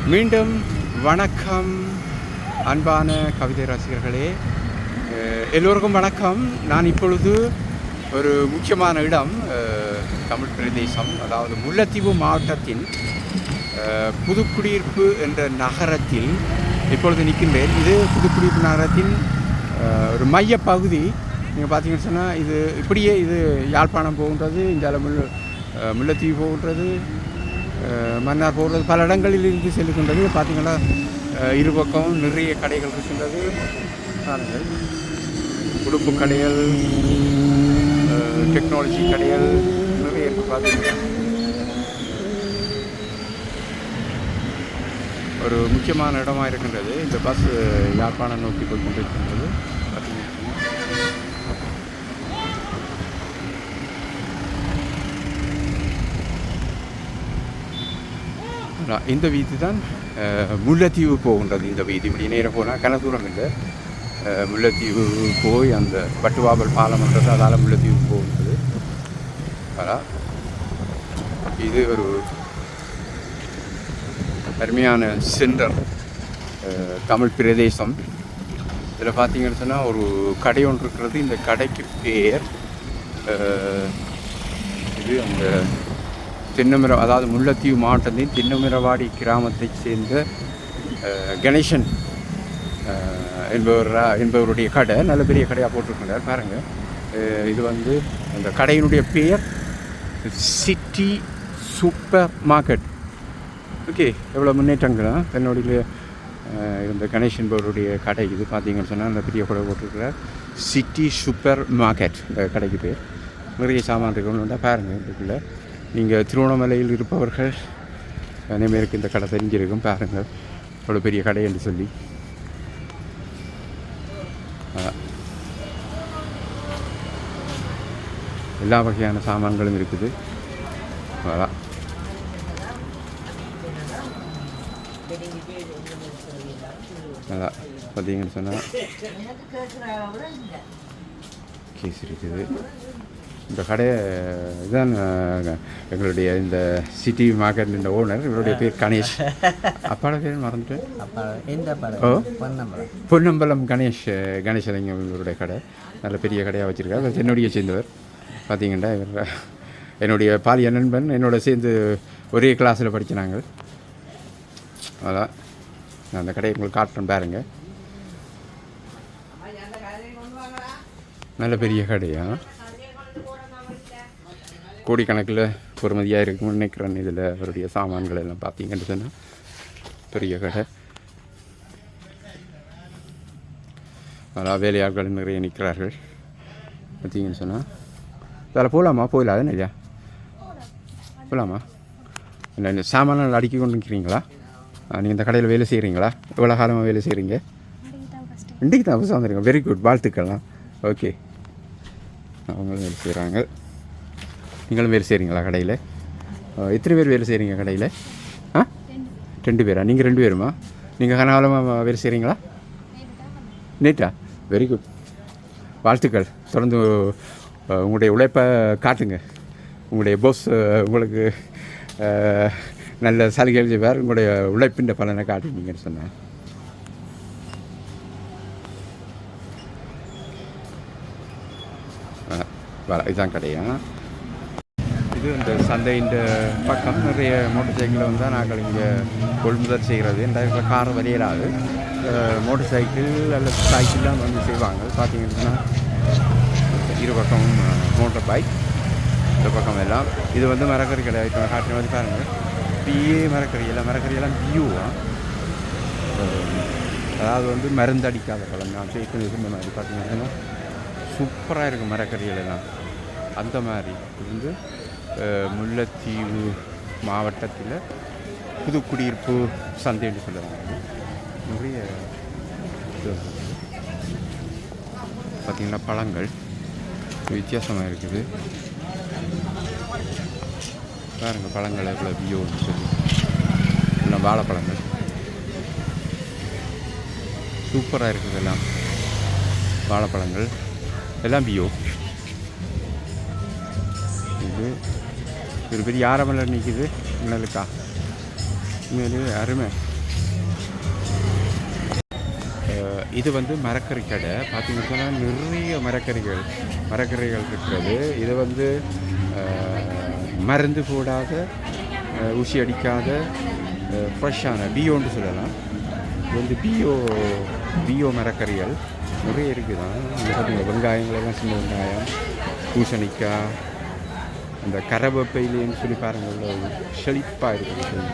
மீண்டும் வணக்கம் அன்பான கவிதை ரசிகர்களே, எல்லோருக்கும் வணக்கம். நான் இப்பொழுது ஒரு முக்கியமான இடம், தமிழ் பிரதேசம், அதாவது முல்லைத்தீவு மாவட்டத்தின் புதுக்குடியிருப்பு என்ற நகரத்தில் இப்பொழுது நிற்கின்றேன். இது புதுக்குடியிருப்பு நகரத்தின் ஒரு மைய பகுதி. நீங்கள் பார்த்தீங்கன்னு சொன்னால் இது இப்படியே இது யாழ்ப்பாணம் போகின்றது, இந்த முல்லைத்தீவு போகின்றது, மன்னார் போகிறது, பல இடங்களில் இருந்து செல்லுகின்றது. பார்த்திங்கன்னா இருபக்கம் நிறைய கடைகள் இருக்கின்றது. உடுப்பு கடைகள், டெக்னாலஜி கடைகள் நிறைய இருக்குது. பார்த்தீங்கன்னா ஒரு முக்கியமான இடமாக இருக்கின்றது. இந்த பஸ் யாழ்ப்பாணம் நோக்கி போய் கொண்டிருக்கின்றது. இந்த வீதி தான் முல்லைத்தீவு போகின்றது. இந்த வீதி இப்படி நேரம் போனால் கனதூரம் இல்லை, முல்லைத்தீவு போய் அந்த பட்டுவாபல் பாலம்ன்றது அதால் முல்லைத்தீவு போகின்றது. அதான் இது ஒரு அருமையான சென்டர், தமிழ் பிரதேசம். இதில் பார்த்தீங்கன்னு சொன்னால் ஒரு கடை ஒன்று இருக்கிறது. இந்த கடைக்கு பேர் இது அந்த அதாவது முல்லைத்தீவு மாவட்டத்தின் திண்ணமிரவாடி கிராமத்தை சேர்ந்த கணேசன் என்பவருடைய கடை. நல்ல பெரிய கடையாக போட்டிருக்கின்றார் பாருங்கள். இது வந்து அந்த கடையினுடைய பேர் சிட்டி சூப்பர் மார்க்கெட். ஓகே, எவ்வளோ முன்னேற்றங்களா என்னுடைய இந்த கணேஷ் என்பவருடைய கடை. இது பார்த்தீங்கன்னு சொன்னால் அந்த பெரிய கடை போட்டிருக்கிறார், சிட்டி சூப்பர் மார்க்கெட். இந்த கடைக்கு பேர். நிறைய சாமான் இருக்கணும்னா பாருங்கள். இதுக்குள்ளே நீங்கள் திருவண்ணாமலையில் இருப்பவர்கள் அனைவருக்கு இந்த கடை தெரிஞ்சிருக்கும். பாருங்கள் அவ்வளோ பெரிய கடை என்று சொல்லி. எல்லா வகையான சாமான்களும் இருக்குது. அதான் அதான் பார்த்தீங்கன்னு சொன்னால் கேஸ் இருக்குது. இந்த கடையை இதுதான் எங்களுடைய இந்த சிட்டி மார்க்கெட் இந்த ஓனர். இவருடைய பேர் கணேஷ். அப்பாவோட பேர் மறந்துட்டேன். ஓ, பொன்னம்பலம் கணேசலிங்கம் இவருடைய கடை. நல்ல பெரிய கடையாக வச்சுருக்காரு. என்னுடைய சேர்ந்தவர். பார்த்தீங்கன்னா இவர் என்னுடைய பாலிய நண்பன். என்னோட சேர்ந்து ஒரே கிளாஸில் படிச்சினாங்க. அதான் நான் அந்த கடையை உங்களுக்கு காட்டுறேன் பாருங்கள். நல்ல பெரிய கடையா, கோடிக்கணக்கில் பொறுமதியாக இருக்குன்னு நினைக்கிறேன். இதில் அவருடைய சாமான்கள் எல்லாம் பார்த்தீங்கன்னு சொன்னால் பெரிய கடை. அதெல்லாம் வேலையாட்கள் நிறைய நிற்கிறார்கள். பார்த்தீங்கன்னு சொன்னால் அதில் போகலாமா? போயிடலாது இல்லையா? போகலாமா? இல்லை, இந்த சாமான்கள் அடுக்கி கொண்டு நிற்கிறீங்களா? நீங்கள் இந்த கடையில் வேலை செய்கிறீங்களா? எவ்வளோ காலமாக வேலை செய்கிறீங்க? இன்றைக்கு தான் புதுசாக வந்துருங்க. Very good, வாழ்த்துக்கள்லாம். ஓகே, அவங்களும் வேலை செய்கிறாங்க. நீங்களும் வேலை செய்கிறீங்களா கடையில்? எத்தனை பேர் வேலை செய்கிறீங்க கடையில்? 2 பேரா? நீங்கள் 2 பேருமா? நீங்கள் கனகாலமாக வேலை செய்கிறீங்களா? நேட்டா? வெரி குட், வாழ்த்துக்கள். தொடர்ந்து உங்களுடைய உழைப்பை காட்டுங்க. உங்களுடைய பாஸ் உங்களுக்கு நல்ல சலுகைகள் செய்வார். உங்களுடைய உழைப்பின் பலனை காட்டுனீங்கன்னு சொன்னேன். இதுதான் கடையா? இது இந்த சந்தையின் பக்கம் நிறைய மோட்டர் சைக்கிள் வந்தால் நாங்கள் இங்கே கொள்முதல் செய்கிறது. இந்த கார் வரையலாது, மோட்டர் சைக்கிள் அல்லது சைக்கிள்லாம் வந்து செய்வாங்க. பார்த்தீங்கன்னா இரு பக்கம் மோட்டர் பைக், இந்த பக்கம் எல்லாம். இது வந்து மரக்கறி கடை. இப்போ காட்டின மாதிரி பாருங்கள், பிஏ மரக்கறியெல்லாம் பியூவா, அதாவது வந்து மருந்து அடிக்காத பழம். நான் சேர்த்து இந்த மாதிரி பார்த்தீங்கன்னா சூப்பராக இருக்கும் மரக்கறிகள் எல்லாம். அந்த மாதிரி இருந்து முல்லைத்தீவு மாவட்டத்தில் புதுக்குடியிருப்பு சந்தைன்னு சொல்லுவாங்க. நிறைய பார்த்திங்கன்னா பழங்கள் வித்தியாசமாக இருக்குது. பாருங்கள் பழங்கள் எவ்வளோ வியோன்னு சொல்லி. எல்லாம் வாழைப்பழங்கள் சூப்பராக இருக்குது. எல்லாம் வாழைப்பழங்கள் எல்லாம் பியோ. இது ஒரு பெரிய ஆரமலர் நிற்கிது. இன்னலுக்கா உண்மையிலே அருமை. இது வந்து மரக்கறி கடை. பார்த்தீங்கன்னா நிறைய மரக்கறிகள் இருக்கிறது. இது வந்து மருந்து போடாத, ஊசி அடிக்காத, ஃப்ரெஷ்ஷான பியோன்னு சொல்லலாம். இது வந்து பியோ மரக்கறிகள் நிறைய இருக்குதான். இங்கே பார்த்தீங்கன்னா வெங்காயங்களெல்லாம் சின்ன வெங்காயம், பூசணிக்காய், அந்த கரவேப்பிலைன்னு சொல்லி பாருங்கள் செழிப்பாக இருக்குது.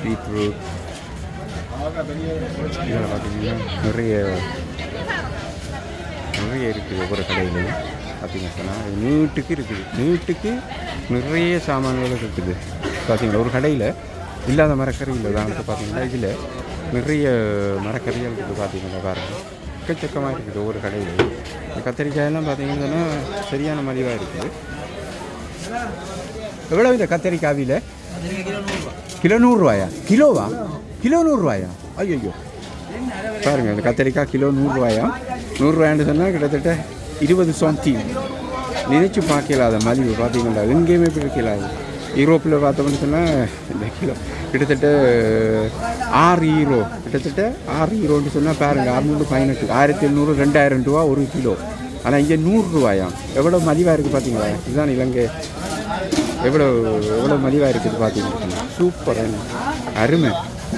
பீட்ரூட் இதில் பார்த்தீங்கன்னா நிறைய இருக்குது. ஒவ்வொரு கடையிலையும் பார்த்தீங்கன்னா சொன்னால் நீட்டுக்கு நிறைய சாமான்கள் இருக்குது. பார்த்தீங்களா ஒரு கடையில் இல்லாத மரக்கறி இல்லை தான் பார்த்தீங்கன்னா இதில் நிறைய மரக்கறிகள் இருக்குது. பார்த்தீங்கன்னா பாருங்கள் எக்கச்சக்கமாக இருக்குது ஒவ்வொரு கடையிலையும். கத்திரிக்காயெல்லாம் பார்த்தீங்கன்னா சரியான மலிவாக இருக்குது. எவ்வளோ இந்த கத்திரிக்காவியில் கிலோ 100 கிலோவா? கிலோ 100 ஐயோ பாருங்கள் இந்த கத்திரிக்காய் கிலோ 100 சொன்னால் கிட்டத்தட்ட 20 சோம்தீம். நினைச்சு பார்க்கலாத மலிவு. பார்த்தீங்களா எங்கேயுமே பிடிக்கலாது. யூரோப்பில் பார்த்தோம்னு சொன்னால் இந்த கிலோ கிட்டத்தட்ட 6 யூரோ. கிட்டத்தட்ட 6 யூரோன்னு சொன்னால் பாருங்கள் 618 1700 2000 ரூபா ஒரு கிலோ. ஆனால் இங்கே 100 ரூபாயாம். எவ்வளோ மலிவாக இருக்குது பார்த்தீங்களா? இதுதான் இலங்கை. எவ்வளோ மலிவாக இருக்குது பார்த்தீங்கன்னா. சூப்பராக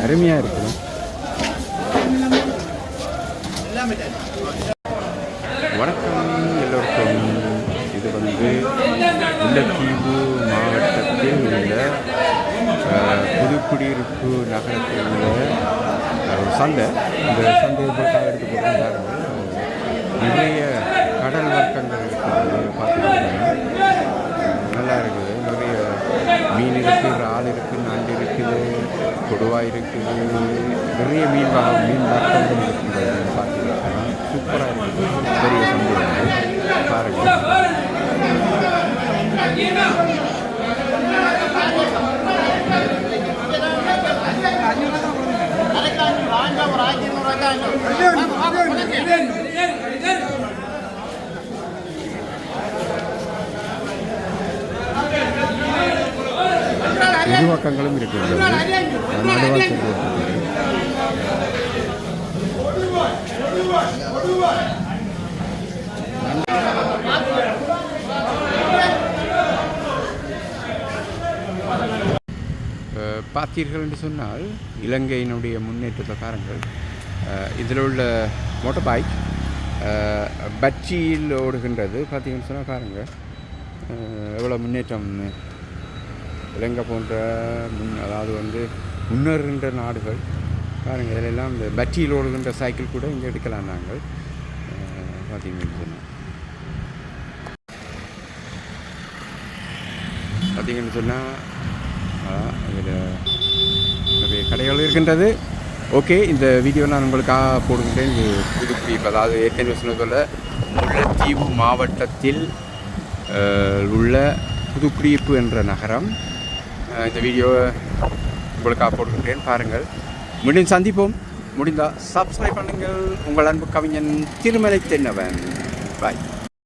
அருமையாக இருக்குது. வணக்கம் எல்லோருக்கும். இது வந்து முல்லைத்தீவு மாவட்டத்தில் உள்ள புதுக்குடியிருப்பு நகரத்தில் உள்ள ஒரு சந்தை. இந்த சந்தையை போட்டால் எடுத்து போட்டுருந்தாங்க. நிறைய கடல் வர்க்கங்கள் இருக்குது. பார்த்தீங்கன்னா நல்லா இருக்குது. நிறைய மீன் இருக்குது, இறால் இருக்குது, நண்டு இருக்குது, கொடுவாய் இருக்குது. நிறைய மீன் வர்க்கங்கள் இருக்குது. பார்த்தீங்கன்னா சூப்பராக இருக்குது. பெரிய சந்தை வந்து பாருங்கள். இருபக்கங்களும் இருக்கிறது. நடுவால் பார்த்தீர்கள் என்று சொன்னால் இலங்கையினுடைய முன்னேற்றத்தை பாருங்கள். இதில் உள்ள மோட்டர் பைக் பட்சியில் ஓடுகின்றது. பார்த்தீங்கன்னு சொன்னால் பாருங்கள் எவ்வளோ முன்னேற்றம். இலங்கை போன்ற அதாவது வந்து முன்னேறுகின்ற நாடுகள் பாருங்கள். இதிலெல்லாம் இந்த பட்சியில் ஓடுகின்ற சைக்கிள் கூட இங்கே எடுக்கலாம் நாங்கள். பார்த்தீங்கன்னு சொன்னால் இதில் நிறைய கடைகள் இருக்கின்றது. ஓகே, இந்த வீடியோ நான் உங்களுக்காக போடுகின்றேன். இது புதுக்குடியிருப்பு, அதாவது ஏற்கனவே சொன்னதில் முல்லைத்தீவு மாவட்டத்தில் உள்ள புதுக்குடியிருப்பு என்ற நகரம். இந்த வீடியோவை உங்களுக்காக போடுகின்றேன், பாருங்கள். மீண்டும் சந்திப்போம். முடிந்தால் சப்ஸ்கிரைப் பண்ணுங்கள். உங்கள் அன்பு கவிஞன் திருமலை தென்னவன். பாய்.